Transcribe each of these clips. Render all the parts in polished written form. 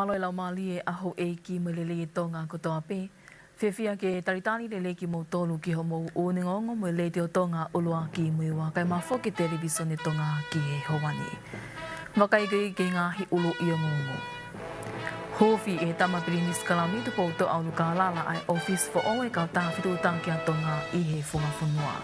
malo lau mali e aho e ki melele Tonga ko toape. Fefia ke taritani lele ki mo tolu ki homo o ningongo mo le te o Tonga ulua ki muiwa kai mafo ke Televisone Tonga ki he hawani. Wakai ke ngā hi ulu i ongongo. Hofi e tamapirini skalami tu pouto au nuka lala ai office for all e kau taha fitu tanki a Tonga i he funga funua.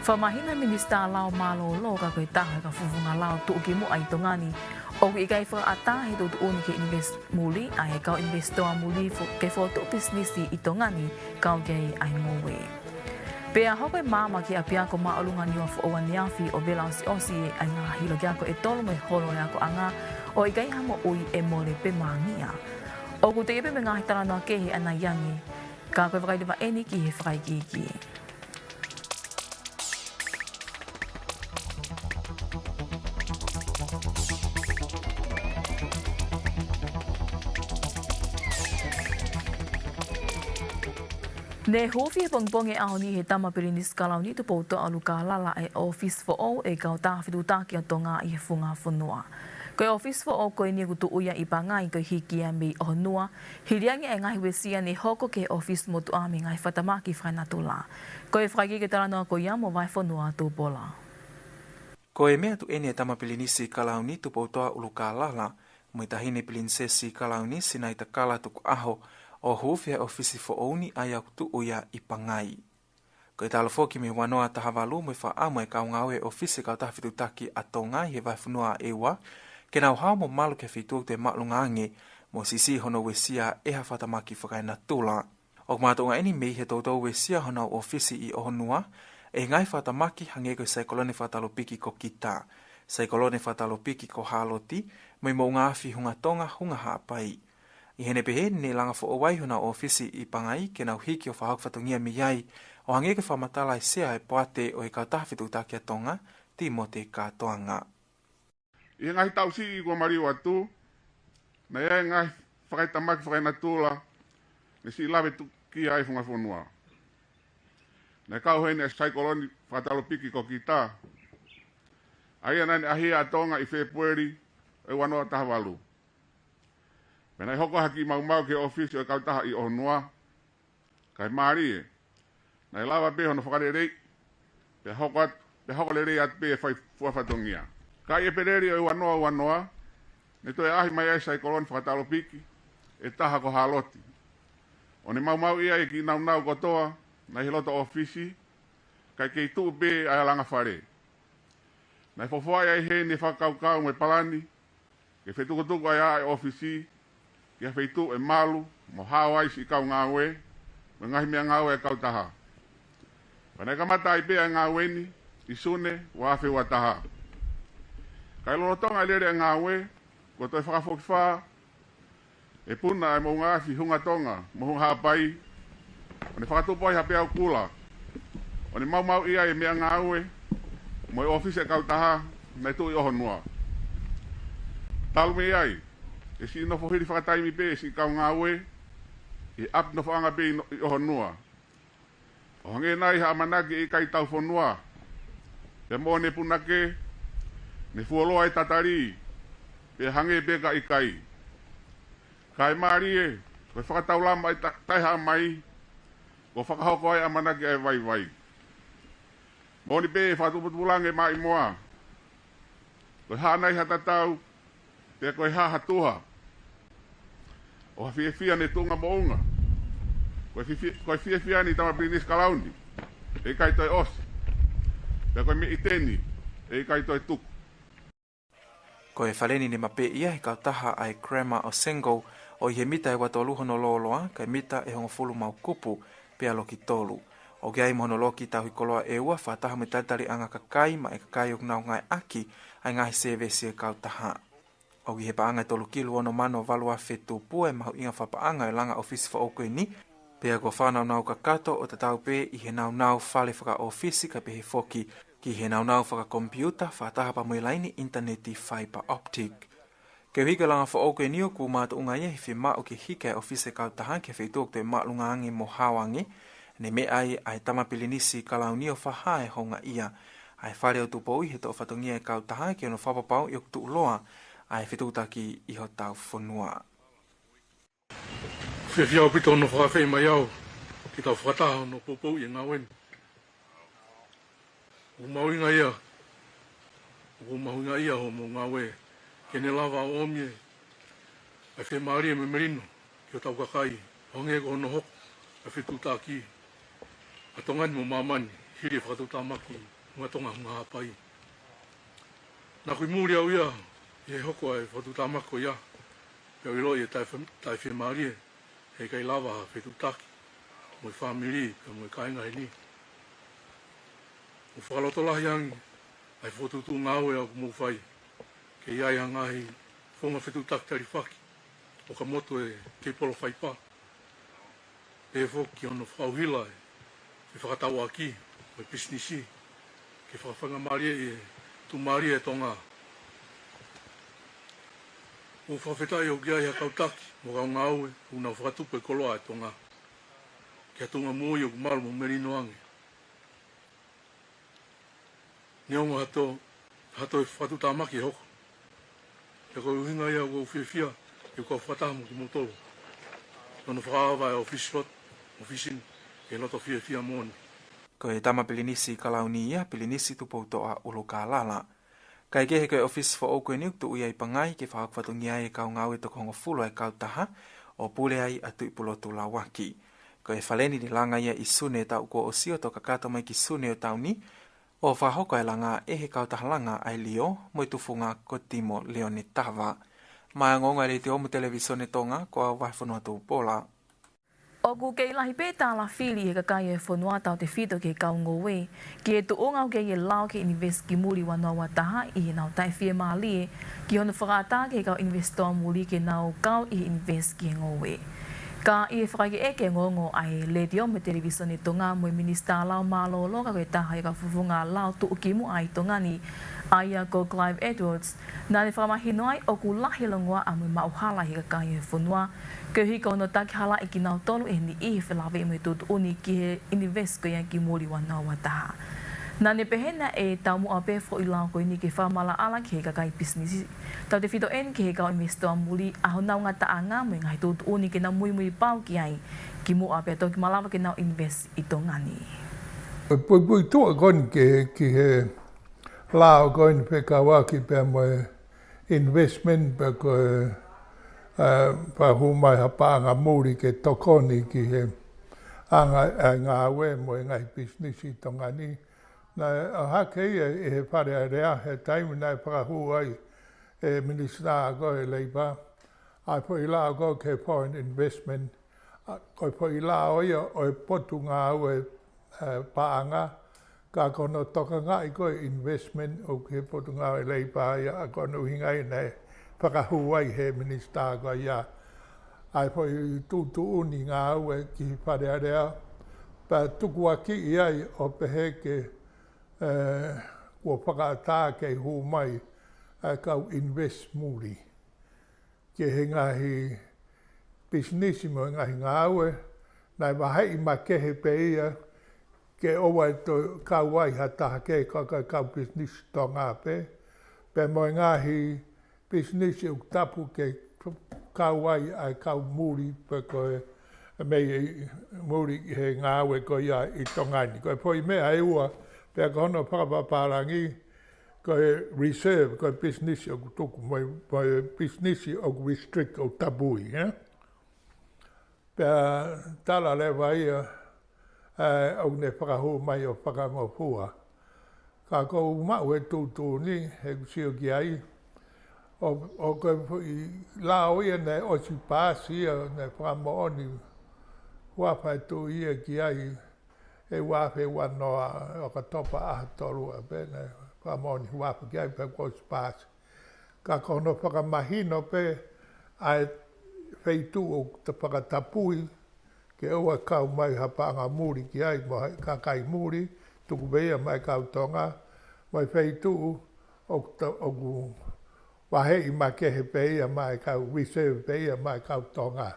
Whamahina minista lao malo lo ka koe taha ka fufunga lao tuuki mo ai Tongani. O i kai wha ata he tōtu uni ke invest muli a he kau investoa muli ke whoto businessi i Tongani kau kei ai ngowe. Pea hoko e māma ki a piako maolunga niwa wha ni awhi o vela osi osi e ai ngā hilo ki ako e tolo me holo e ako anga o i kai hamo ui e mole pe māngia. O ku te epe me ngāhi taranoa kehe ana yangi ka koe whakaidewa eni ki he whakaikiki. Ne hofi e pongpong e ahoni he tamapirini skalau ni tu pouto alu ka lala e office for all e kau tāwhitu tāki a Tonga i he funga whanua. Koe office for all koe ni kutu uia i pangai koe hiki a mei o honua, hiriangi e ngahi wesia ne hoko ke office motu ame ngai whatamaki whainatula. Koe whaiki ke taranoa koe ia mo vai whanua tū pola. Koe mea tu ene e tamapirinisi kalau ni tu poutoa ulu ka lala, mo i tahine pilinsesi kalau ni sinai ta kala tuku aho, o hufia ofisi fo oni aya tu uia i pangai. Ko i talo foki me wanoa tahavalu mo i wha amo e kaungawe ofisi kau tahawhitu taki a Tonga he vai whanua ewa, ke nau hao mo malu ke whitu te matlungange mo sisi hono wesia e ha whatamaki whakaina tula. O mātunga eni mei he tautou wesia hono ofisi i ohonua, e ngai whatamaki hange koe saikolone whatalo piki ko kita, saikolone whatalo piki ko haloti, mo i mo ngāwhi hunga Tonga hunga haapai. I hene pehe ne langa fo o waihuna o ofisi i pangai ke nau hiki o whahok whatungia mi iai o hange ke whamatala i sea e poate o e kau tahawhitu taki a Tonga ti mo te katoanga. I ngahi tausi i kua mariu atu, na ia ngahi whakaitamaki whakainatula, ne si lawe tu ki ai funga whanua. Na kau hene e saikoloni whakatalo piki ko kita, aia nani ahia a Tonga i Februari e wanoa tahavalu. Pena i hoko haki mau ke ofisi o kau taha i ohonua, kai maari e. Na i lawa pe hono whakarerei, pe hoko lerei at pe e whai fuawhatongia. Kai e pereri o i wanoa, ne toi ahi mai ai saikoloni whakatalo piki, e taha ko haloti. O ne mau ia e ki nau kotoa, na hi loto ofisi, kai kei tuu pe ai alanga whare. Na i fofoai ai he ne whakaukau me palani, ke whetukutuku ai ai ofisi, ia feitu e malu, mo hawai si kau ngawe, me ngahi mea ngawe e kau taha. Pana ka mata i pea ngawe ni, i sune, wafe wa taha. Kai lono tonga lere ngawe, ko toi whakafoki wha, e puna e mo ngafi hunga Tonga, mo hunga hapai, o ne whakatupo ai hapea kula. O ne mau ia e mea ngawe, mo i office e kau taha, me tu i ohonua. Talu me ai, e si no fohiri whakataimi pe, e si kau ngawe, e ap no whaanga pe i ohonua. O hange nai ha manake e kai tau whanua, e mo ne punake, ne fuoloa e tatari, pe hange pe ka i kai. Kai maari e, koe whakatau lama i taiha mai, ko whakahoko ai a manake e vai. Mo ni pe e whatuputulange mai moa, koe hanai hatatau, pe koe hahatuha. O hawhiawhia ne tunga mounga. Koe whiawhia ni tamapirini skalaundi. E kai toi osi. Pea koe me iteni. E kai toi tuku. Koe whaleni ne mape ia he kau taha ai grandma o Sengo o i he mita e wato luhono loloa, kai mita e hongo fulu mau kupu pea loki tolu. O gai mohono loki tauhi koloa e ua whataha me tatari anga kakai ma e kakai o nau ngai aki ai ngahi sevesi e kau taha. O he paanga tolu kilu ono mano valua whetu pua e mahu inga whapaanga e langa ofisi wha okoe ni, pea ko whanau nau kakato o tatau pe i he nau whale whaka ofisi ka pehe foki ki he nau whaka kompiuta whataha pa mui laini interneti fiber optic. Ke hika langa wha okoe ni o ku mātu unga ia hi whima o ke hika e ofisi kau taha ke whetuok te matlunga ange mo hawange, ne me ai tamapirinisi kalau ni o whaha e honga ia, ai whare o tupo i he to whatongia e kau taha ke ono whapapau i o kutu uloa, ai whitutaki i ho tau whanua. Whiawhia pito no whawhai mai au, ki tau whataha no popou i ngā wen. O mauinga ia, o mauinga ia ho mo ngā we, kene lava o omie, ai whi maari me merino, ki o tau kakai, honge ko no hoko, ai whi tūtaki, a tongani mo mamani, hiri whakatūtamaki, ngā tonga hunga hapai. Nā kui mūri au ia, i hoko ai whakatūtamako ia, pia ilo i tai whi maari hei kai lava ha whi tūtaki, mo i whamiri, ka mo i kainga he ni. O whakaloto lahi angi, ai whotutu ngāwe au mō whai, ke iai hangahi whonga whi tūtaki tari whaki, o ka moto e kei polo whai pā. E whoki ono whauhila e, e whakatawa aki, o i pisnisi, ke whakawhanga maria e tu maria e tonga. O whawhetai o kia ia kautaki, mo kau ngāue, una whakatupa e koloa e tonga. Kia tunga mui o kumaru mo merino ange. Neonga hato e whatutamaki e hoko. Kia kau hinga ia o whiawhia, e kau whatamu ki motolo. Tono whakawa e o fislot, o fisin, e loto whiawhia moni. Ko e tama pilinisi kalauni ia, pilinisi tupoutoa ulukālala. Kai kehe koe office for Oku e niuk tu uia i pangai ke whakakwatungi ai e kau ngau e toko hongo fulo e kautaha o pule ai atu i pulotu la waki. Ko e whaleni ni langa ia i sune tau ko o sio to kakato mai ki sune o tauni o whahoko e langa e he kautaha langa ai lio mo i tufunga ko timo Leone Tava. Mai ngonga rei te Ongoongo Televisone Tonga ko au waifunua tu pola. O ku kei lahi pētā la whili he kakai e whanua tau te whito ke kaungo we, ki e tu ongau kei e lao ke invest ki muri wanoa wataha i he nau tai whie maalie, ki hono whakata ke kau investoa muri ke nau kau i invest ki e ngō we. Ka i e whakake e ke ngongo ai le te Ongoongo Televisone Tonga mo i minista lao malo loka koe taha e ka whufunga lao tu ukimu ai tongani, aia ko Clive Edwards, nā ne whakamahino ai o ku lahi longoa a mui mauhala hi kakai e whanua, ke hiko no taki hala i ki nau tolu e ni i whilawe i mui tutu uni ki he invest ko ia ki muri wanoa wataha. Nā ne pehena e tau mua pe fo i lao ko ini ke whamala ala ki he kakai business. Tau te whito en ki he kau investoa muri a ho nau ngata a ngā mui ngai tutu uni ke nau mui pau ki ai ki mua pe tau ki malawa ke nau invest i tongani. Pui tua kon ki he lao koin pe kawaki pe mo investment pe ko pa humai hapanga muri ke tokoni ki he anga we mo ngai business i tongani na hake e he pare rea he time na pa huai e minister go e leiba ai po ila go ke foreign investment ko po ila o potunga we paanga ka kono toka ngai ko investment o ke potunga e leipa ia kono hingai nei whakahuai he minister ko ia ai po tu uni ngā ue ki whare area pa tuku aki iai o pehe ke kua whakatā ke hu mai kau invest muri ke he ngahi business mo ngahi ngā ue nai wahai ma kehe pe ia ke owa to kauai hata ke kau business tonga pe mo ngahi business u tapu ke kauai ai kau muri pe ko me muri he ngawe ko ia i tongani ko po me ai ua pe ko no parangi ko reserve ko business u tuku mo business u restrict o tabui pe tala le vai au ne whakahu mai o whakamofua. Ka kou mau e tūtū ni, he kusio ki ai. O koe lao ia ne o si pāsi ne whakamooni. Whawhai tū ia ki ai. E wawhe wanoa o ka topa aha torua. Pe ne whakamooni wawhe ki ai pe o si pāsi. Ka kou no whakamahino pe ai wheitu o te whakatapui. Ke oa kau mai hapanga muri ki ai, mo ka kai muri, tuku bea mai kau tonga, mai wheitu o ku wahei ma kehe bea mai kau reserve bea mai kau tonga.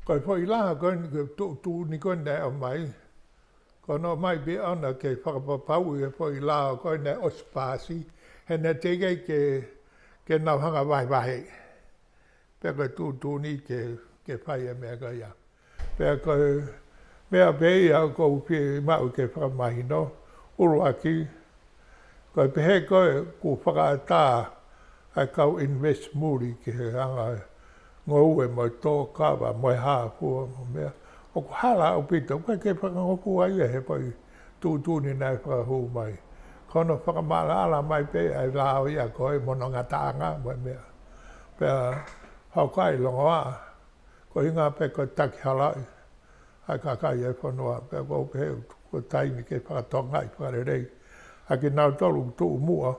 Koi po i laha koin, tu ni koin ne o mai, ko no mai be ana ke whakapapau e po i laha koin ne ospasi, he ne tege ke nau hanga wahei. Pe koe tu ni ke ke pai e mea ka ia. Pea ko mea pei au ko pie mau ke whakamahino, uru aki, ko pehe koe ku whakaata ai kau invest muri ki he anga ngau e mo tō kawa mo hāpua mo mea. O ku hala au pita, koe ke whakangopu ai e he pai tūtūni nai whakahu mai. Kono whakamala ala mai pe ai lao ia koe mono ngatanga mo mea. Pea hau kai longoa, ko hinga pe ko taki halai. Ai kakai e whanua, pea ko pehe ko taimi ke whakatonga i whakarerei. Ai ke nau tolu tuu mua,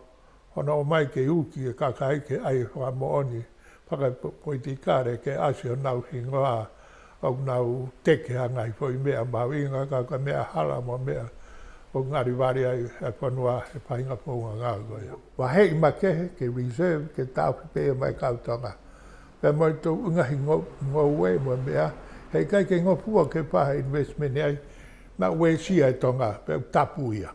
ona o mai ke uki e kakai ke ai whakamooni. Whakapoiti kare ke asi o nau hingoa, o nau teke hangai fo i mea mau inga kaka mea hala mo mea. O ngari wari ai e whanua e pahinga pōnga ngā goia. Wa hei makehe ke reserve ke tāwhi pēa mai kautonga. Pea mai tō ungahi ngō mo mea, hei kai ke ngopua ke paha investment ai, na ue si ai tonga, pea tapu ia.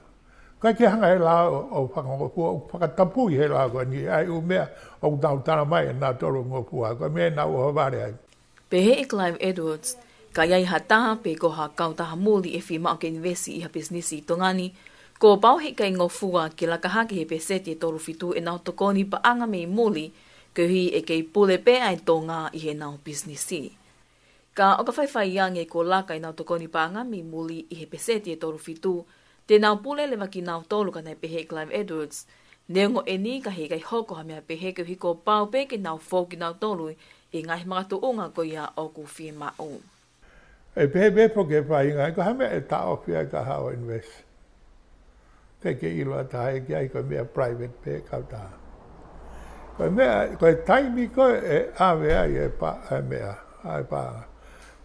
Kai ke hanga he la o whakangopua, o whakatapu i he la koe ni, ai u mea o nau tana mai e nā toro ngopua, koe mea nau o haware ai. Pehe e Clive Edwards, ka iai hataha pe ko ha kautaha muli e whima o ke investi i ha businesi i Tongani, ko pau he kai ngofua ke lakahake he peseti e toru fitu e nau tokoni pa anga mei muli, ke hui e kei pule pe ai tonga i he nau businesi. Ka o ka whaiwhai iange ko laka i nau tokoni pa anga mei muli i he peseti e toru fitu, te nau pule lewa ki nau tolu ka nei pehe Clive Edwards, neongo e ni ka he kai hoko ha mea pehe ke hiko pau pe ke nau fō ki nau tolu i ngai makatu unga ko ia o ku whima o. E pehe bepo ke whai ngai, ko hame e ta ofi ai ka hao invest. Ke iloa taha e ki ai ko mea private pe kautaha. Ko mea, ko e taimi ko e awe ai e pa e mea, ai pa.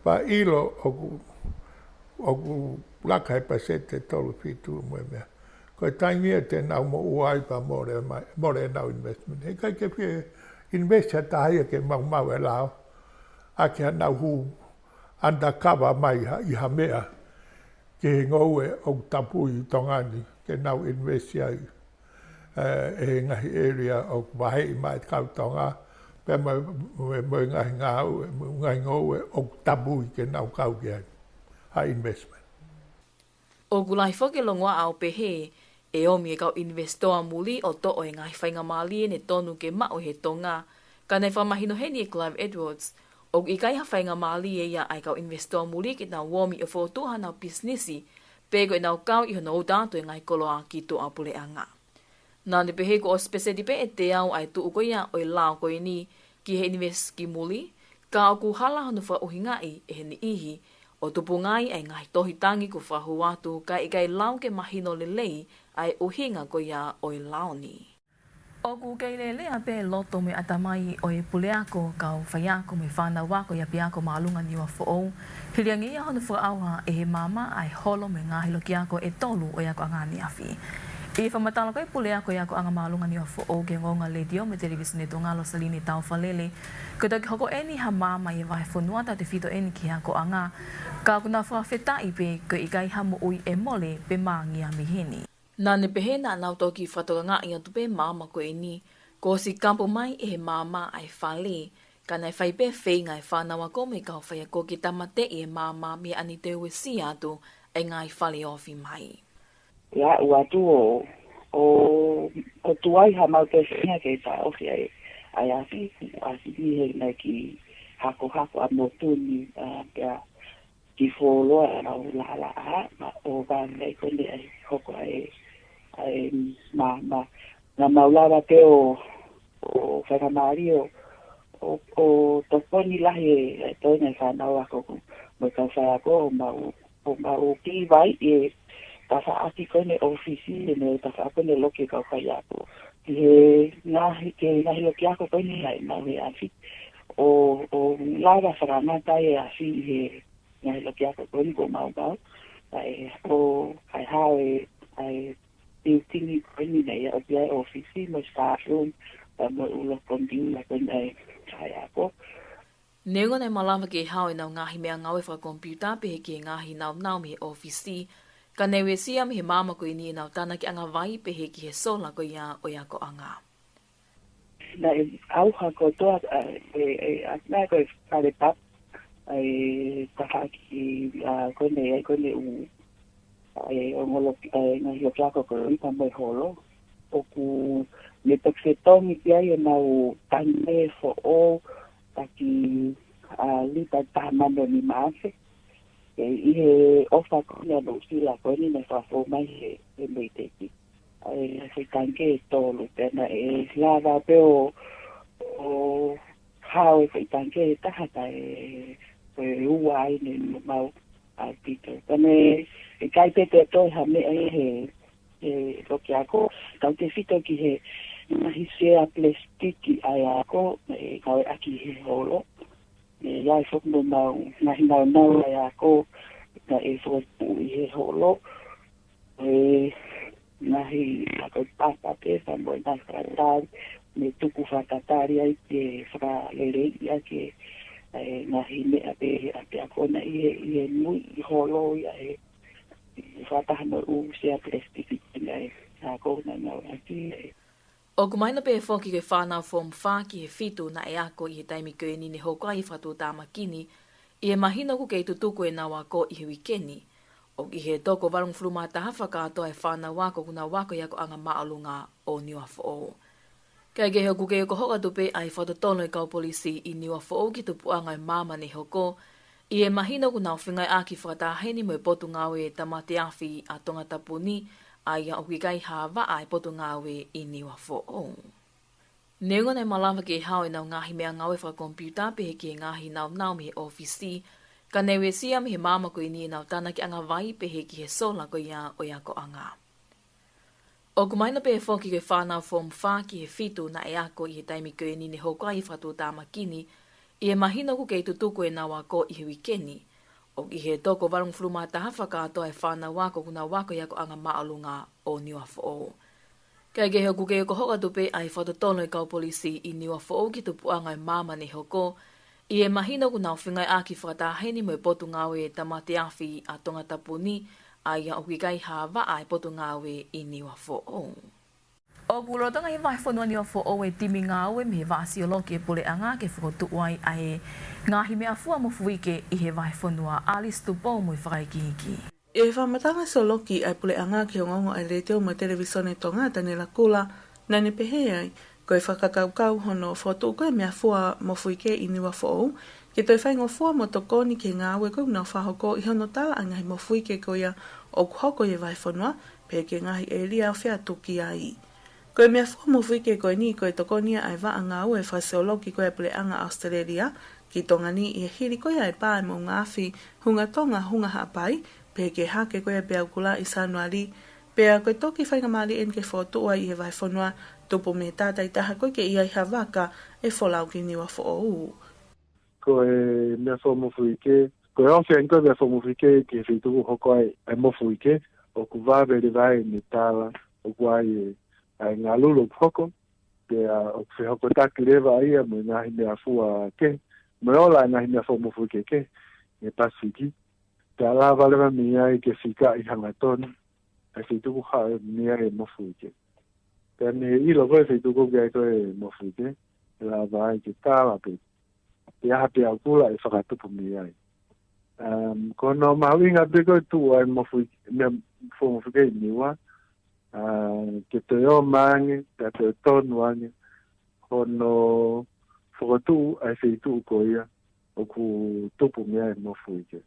Pa ilo o ku laka e pasete tolu fitu mo e mea. Ko e taimi e te nau mo uai pa more nau investment. E kai ke pia invest ha taha ia ke mau e lao. A ke ha nau hu undercover mai i ha mea. Ke he ngau e o tapu i Tongani. Ke nau invest ai. E ngahi area o wahei mai kautonga. Pea mo ngahi ngau, ngahi ngau e o tapu i ke nau kau ki ai. Ha investment. O gulai whoke longoa au pehe, e omi e kau investoa muli o to o e ngai whainga mali ne tonu ke mao he tonga, ka nei whamahino heni e Clive Edwards, o i kai ha whainga mali e ia ai kau investoa muli ke nau womi o whotuha nau businessi, pego e nau kau i hono utātu e ngai koloa ki to apule anga. Nā ne pehe ko o spesedi pe e te au ai tu uko ia o i lao ko ni ki he invest ki muli, ka o ku hala honu wha uhingai e he ni ihi, o tupu ngai ai ngai tohi tangi ku whahu atu ka i kai lau ke mahino le lei ai uhinga ko ia o i lao ni. O ku kei le lea pe loto me atamai o e puleako kau whaiako me whana wako ia piako maalunga niwa fo'ou. Hiriangi ia honu whaauha e he mama ai holo me ngahi loki ako e tolu o iako angani afi. I whamatala koe puleako iako anga maalunga niwa fo'ou ke ngonga le dio me Televisone Tonga lo salini tau whalele. Ko taki hoko eni ha mama i wahe whanua ta te whito eni ki hako anga. Ka kuna whawheta i pe ko i kai hamu ui e mole pe maangi a mihini. Nā ne pehe nā nau toki whatokanga i atu pe mama ko e ni, ko si kampo mai e he mama ai whale, ka nei whai pe whei ngai whanawa ko me kau whai ko ki tamate e mama me ani te ue si atu e ngai whale ofi mai. Ia ua tu o tuai ha mau te whinga ke ta ofi ai afi he nei ki hako a motuni kia ki wholoa rau la ma o vane kone ai hoko ai na maulawa te o whakamari o toponi lahi e toina whanau ako mo ka whaako o mau ki vai e ta whaati kone ofisi e ne ta whaakone loki kau kai ako ki he ngahi loki ako kone ai mau he afi o lawa whakamatai e afi he ngahi loki ako kone ko mau o ai hao ai tingi koni nei o bia ofisi mo staff room mo ulo konting la koni ai ako. Nengo nei malama ke hao e nau ngahi mea ngawe wha kompiuta pehe ke ngahi nau me ofisi. Ka newe siam he mama ko ini nau tana ki anga vai pehe ki he sola ko ia o ia ko anga. Na au ha ko toa e atna ko kare pap ai tahaki kone u ai ngolo ngai yo plako ko i pa mai holo o ku le taksetongi pia yo na u tane fo o taki li ta tamando ni mase i he ofa kona no sila koni na fa fo mai he meiteki ai se tanke tolu tena lava pe o how se tanke tahata uai ni mau ai pito tane kai pete to ha me lo que ako tau te fito ki he na hisea plastiki ai ako kau aki he holo ya fok no mau na hina no ai ako na fok he holo na hi ako papa pe sa mo na tratar me tuku fakatari ai te fra lele ya que na hi me ape ako na i muy holo ya fatahano usia plastiki nei ako na no aki o kumaina pe foki ke whānau form whāki he fitu na e ako i he taimi koeni ni hoka i whatu tāmakini i he mahina ku kei tutuku e nā wako i he wikeni o i he toko warung fluma taha whakātoa e whānau wako kuna wako i ako anga maalunga o niwa fō. Kai ke hoku kei ko hoka tupe ai whatotono i kau polisi i niwa fō ki tupu anga e māma ni hoko i e mahina ku nau whingai aki whakataheni mo e potu ngawe e tamate awhi a Tongatapu ni a ia o kai hawa a e potu ngawe i niwa fō. Neonga nei malawa ke hao e nau ngahi mea ngawe whakompiuta pe he ki e ngahi nau me he ofisi, ka newe sia me he māma ko i ni e nau tana ki anga vai pe he ki he sola ko ia o ia ko anga. O kumaina pe e whoki ke whanau form whaki he fitu na e ako i he taimi ko i ni hoka i whatu tāmakini i e mahina ku kei tutuku e nā wako i he wikeni, o i he toko warung fluma taha whakātoa e whānau wako kuna wako i ako anga maalunga o niwa fō. Kai ke hoku kei ko hoka tupe ai whatotono i kau polisi i niwa fō ki tupu anga e māma ni hoko, i e mahina ku nau whingai aki whakataheni mo e potu ngawe e tamate awhi a Tongatapu ni a ia o kai hawa a e potu ngawe i niwa fō. O kulotonga i vai whanua niwa fō e timi ngāwe me he vāsi o loki e pule anga ke whakotu wai a he ngāhi mea fua mo fuike i he vai whanua Alice Tupo mo i whakaikiki. E whamatanga so loki ai pule anga ki Ongoongo Televisone Televisone Tonga tani la kula na ne pehe ai ko e whakakaukau hono whotu ko e mea fua mo fuike i niwa fō ke toi whaingo fua mo tokoni ke ngāwe ko na whahoko i hono tala angahi mo fuike ko ia o kuhoko i vai whanua pe ke ngahi e lia o whia tuki ai. Ko e mea fua mo fuike ko e ni ko e tokonia ai wa anga au e whaseoloki ko e pule anga Australia ki Tongani i e hiri ko ia e pāe mo ngāwhi hunga tonga hunga hapai pe ke hake ko e pea kula i sanuari pea ko e toki whainga mali en ke whotua i he vai whanua tupu me tātai taha ko ke ia i hawaka e wholau ki niwa who'ou. Ko e mea fua mo fuike ko e onwhia inko mea fua mo fuike ki e whituku hoko ai mo fuike o ku vāwere vai me tāla o ku ai ai ngā lulu hoko, pia o ku hoko taki rewa ia mo ngahi mea fua ke, mo ola ngahi mea fua mo fuike ke, e pasiki. Te ala walewa mi ai ke whika i hanga tonu, e whituku hao mi ai mo fuike. Pia me ilo koe whituku ki ai koe mo fuike, e la vai ke tāla pe. Pia hapi au kula e whakatupu mi ai. Kono mahuinga pe koe tu ai mo fuike, mea fua mo fuike i niwa, ke te o mange, te tonu ange, hono whakatu ai whitu ko ia, o ku tupu mea e mofuike.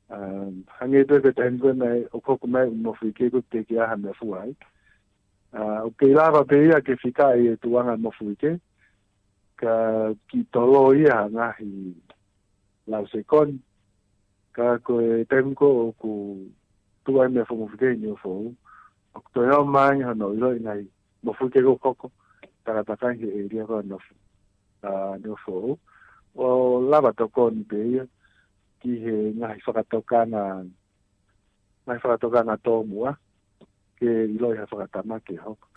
Hange te te tenko nei, o koko mai mofuike ko te ki aha mea fuai. O ke lava pe ia ke whika i e tuanga mofuike, ka ki tolo ia ngahi lau se kon, ka koe tenko o ku tuai mea mofuike ni o fōu, o to yo mai no ilo nai mo fu ke go koko para ta he area ko no fo o lava to kon be ki he ngai whakatoka na to mua ke ilo ia whakatama ke hoko.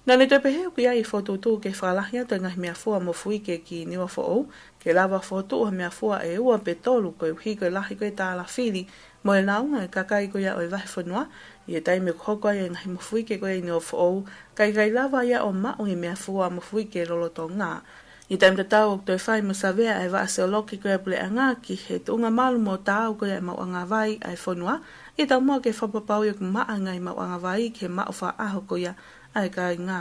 Nā te pehe o kia i whotutu ke whalahia te ngahi mea fua mo fuike ki niwa fō'ou, ke lava whotu o mea fua e ua pe tolu koe uhi koe lahi koe tāla whiri, mo e naunga e kakai koe o e wahi whanua, i e taime koko e ngahi mo fuike koe i niwa fō'ou, kai lava ia o mao i mea fua mo fuike lolo tō ngā. I taim tatau o toi whai masawea ai wa se oloki koe pule anga ki he tuunga malu mo tau koe ai mau anga vai ai whanua. I tau mua ke whapapau i ku maa ngai mau anga vai ke maa wha aho koe ai kai ngā.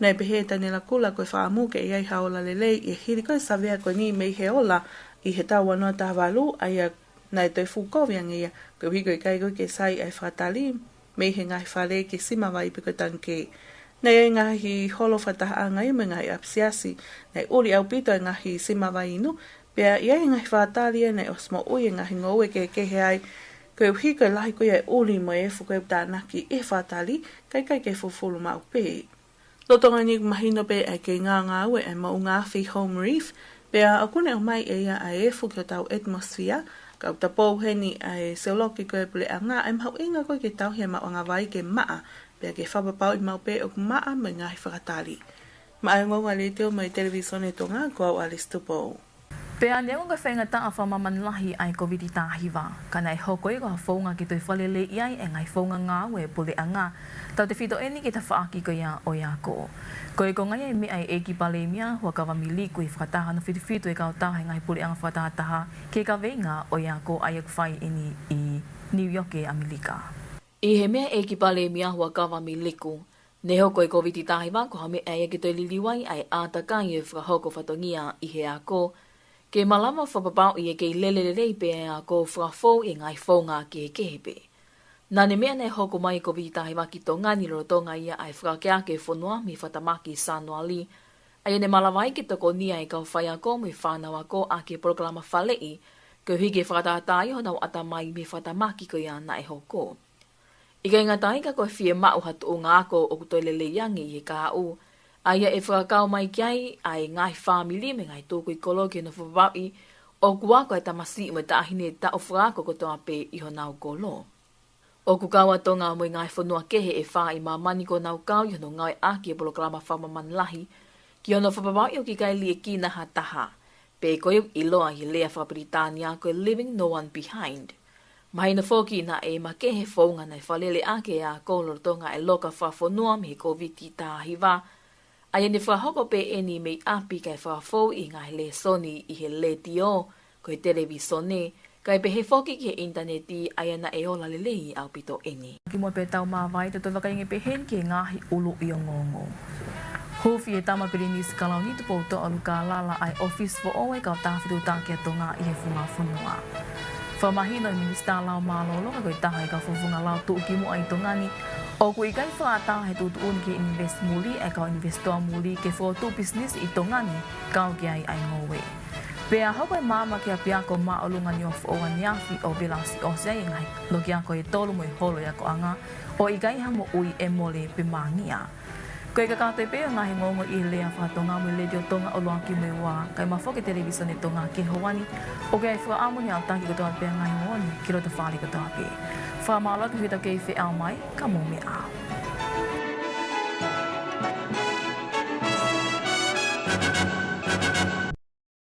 Nei pehe tani la kula koe whaamu ke iai haola lelei i hiri koe sawea koe ni mei he ola i he tau wanoa tawalu ai a nei toi fukoviang ia koe hiko i kai koe ke sai ai whatali mei he ngai whale ke sima vai pe koe tanke. Nei ngahi holo whataha ngai me ngai apsiasi, nei uri au pito ngahi sima vai inu, pia iai ngahi whatalia nei osmo ui ngahi ngoue ke kehe ai, koe uhi koe lahi koe ai uri mo e fukoe ptānaki e whatali, kai ke fufulu mau pe. Lotonga ni mahino pe ai ke ngā ue ai mau ngā whi home reef, pia akune o mai e ia ai e fuki o tau atmosphere, kau tapou heni ai seoloki koe pule a ngā, ai mau inga koe ke tau he mau anga vai ke maa, pia ke whapapau i mau pe o kumaa me ngahi whakatari. Mai ngonga le teo mai Televisone Tonga ko au Alice Tupo. Pea neo ka whenga taa whamaman lahi ai COVID tāhiwa. Kana i hoko i ka whaunga ki toi whalele iai e ngai whaunga ngā ue pule a ngā. Tau te whito eni ki ta whaaki ko ia o ia ko. Ko i ko ngai e me ai e ki pale mia hua ka wamili ko i whakataha no whitu e kau taha ngai pule anga whakataha ke ka venga o ia ko ai ak whai ini i New York e Amerika. I he mea e ki pale mia hua ka wamiliku. Ne hoko i COVID tāhiwa ko hame ai e ki toi liliwai ai ātakai e whakahoko whatongia i he a ko. Ke malama whapapau i e kei lelelelei pe a ko whafou i ngai whaunga ke kehepe. Nane mea nei hoko mai ko vitahiwa ki Tongani rotonga ia ai whakakea ke whanua mi whatamaki sanuali. Ai ne malawai ki toko nia i kau whai a ko mi whanawa ko a ke programa whalei, ko hige whakatatai ho nau atamai mi whatamaki ko ia na e hoko. I kei ngatai ka koe whie mau hatu o ngāko o kutoi lele yangi i ka au, aia e whakakau mai kiai ai ngai whamili me ngai tōku i kolo ki na whapapau o kuako e tamasi me tāhine ta o whakako ko toa pe i ho nau kolo. O kukawa tonga mo ngai whanua kehe e wha i mamani ko nau kau i hono ngai aki e programa whamaman lahi ki hono whapapau i o ki kai lia ki na hataha pe koe i loa i lea whapritania ko Leaving No One Behind. Mai na whoki na e ma kehe whaunga nei whalele ake a kolo tonga e loka whawhanua me COVID tāhiwa. Ai ne whahoko pe eni mei api kai whawhau i ngai le soni i he le tio, koe televisone, kai pe he whoki ki he interneti ai na e ola lelei au pito eni. Ki mo pe tau mawai te toi wakainge pe hen ki ngahi ulu i Ongoongo. Hofi e tama pere nisi kalau ni tupo to aluka lala ai office for oe kau tāwhitu tākia tonga i he whunga whunua. Whamahino i Minister Lau Malolo ka koe taha i ka whunga lau tu ki mo ai tongani. O kui kai whaata he tutu uni ke invest muli e kau investoa muli ke whotu business i tongani kau ki ai ngowe. Pea hau koe mama ki a piako maa olungani o whoa niafi o belasi o sea i ngai loki a koe tolu mo i holo i ako anga o i gai hamo ui e mole pe mangia. Koe ka kātoi peo ngahi ngongo i lea whatonga mo i ledio tonga o loa ki me wā kai mawhoke Televisone Tonga ke hawani o kai wha amoni au taki ko toa pea ngahi ngoni ki rota whali ko toa pe. Wha maala ki huita kei whi au mai ka mo me au.